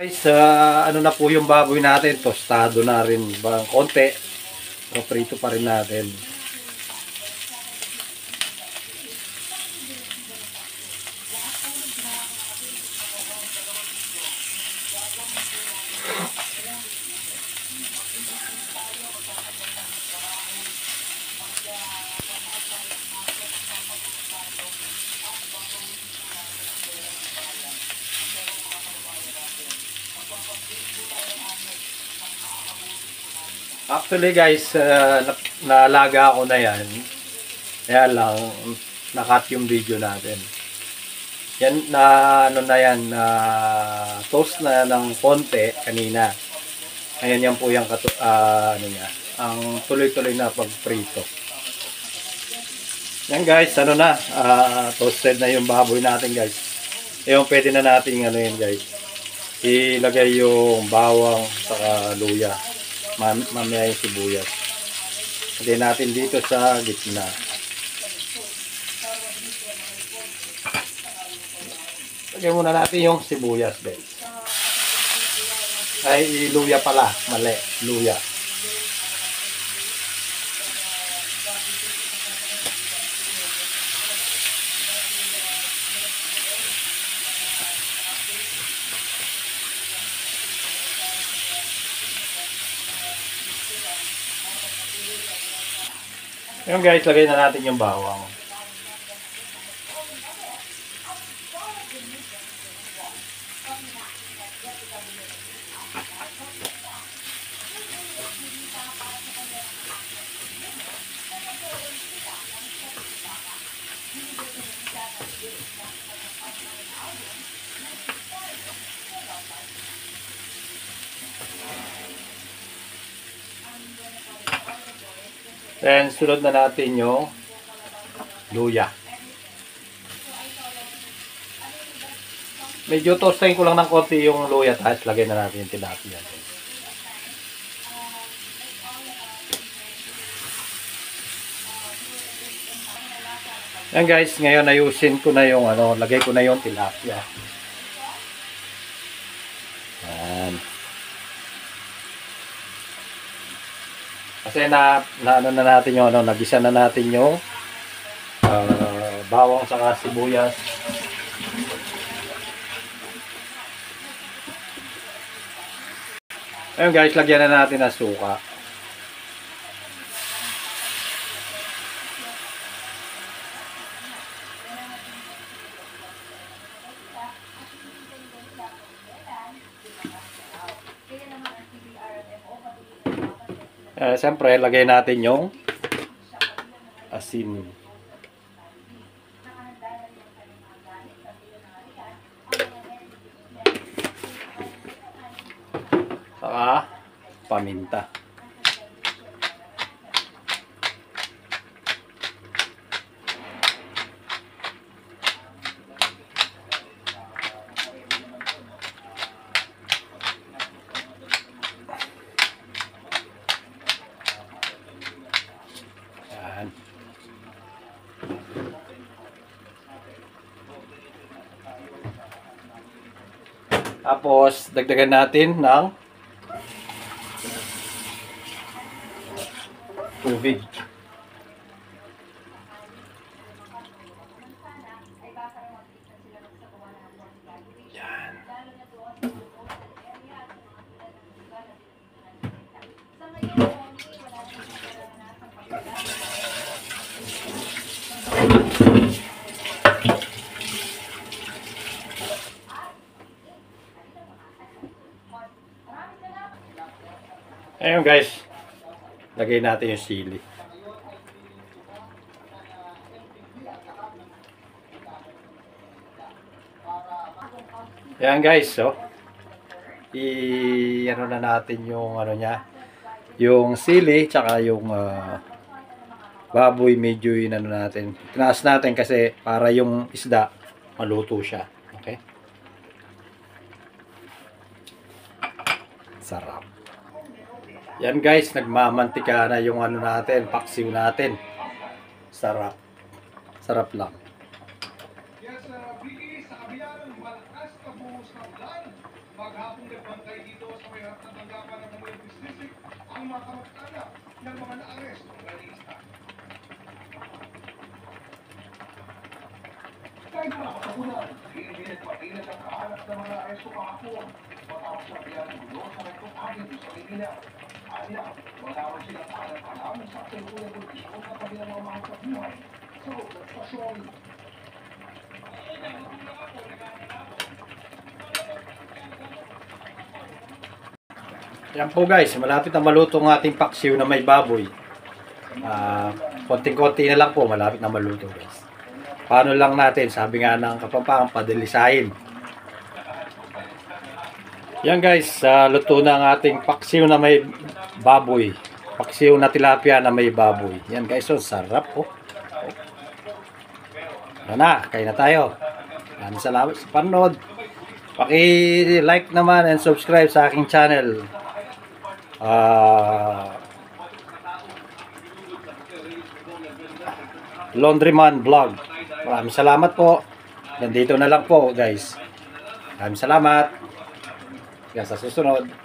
Guys, ano na po yung baboy natin, tostado na rin bang konti. So, prito pa rin natin. Actually guys, naalaga ako na yan. Kaya lang, nakat yung video natin. Yan, ano na yan, toast na ng konti kanina. Ayan yan po yung ano niya, ang tuloy-tuloy na pagprito. Yan guys, ano na, toasted na yung baboy natin guys. Yung pwede na natin ano yan guys, ilagay yung bawang saka luya. Mamaya yung sibuyas. Lagay natin dito sa gitna. Lagay muna natin yung sibuyas guys. Ay, luya pala. Mali. Luya. Yung guys, lagay na natin yung bawang. Then, sunod na natin yung luya. Medyo toastin ko lang ng konti yung luya, tapos lagay na natin yung tilapia. Yan guys, ngayon ayusin ko na yung ano, lagay ko na yung tilapia. Yan. Kasi ano na natin yung ano, nagisa na natin yung bawang saka sibuyas. Ayun guys, lagyan na natin ng suka. Siyempre, lagay natin yung asin. Saka paminta. Tapos, dagdagan natin ng tubig. Yan. Ayun guys, lagay natin yung sili. Ayan guys, so ano na natin yung ano niya, yung sili tsaka yung baboy, medyo ano natin. Tinaas natin kasi para yung isda maluto siya. Okay? Sarap. Yan guys, nagmamantika na yung ano natin, paksiw natin. Sarap. Sarap lang. Sa kabila ng malakas na buhos ng ulan, maghapong Yan po guys, malapit na maluto ang ating paksiw na may baboy. Konting-konti na lang po, malapit na maluto guys. Paano lang natin, sabi nga ng Kapampangan, padilisahin. Yan guys, luto na ang ating paksiw na may baboy. Paksiw na tilapia na may baboy. Yan guys, so sarap po. Yan na, kain na tayo. Yan, salamat sa panood. Paki-like naman and subscribe sa aking channel. Laundryman Vlog. Maraming salamat po. Nandito na lang po guys. Maraming salamat. Hanggang sa susunod.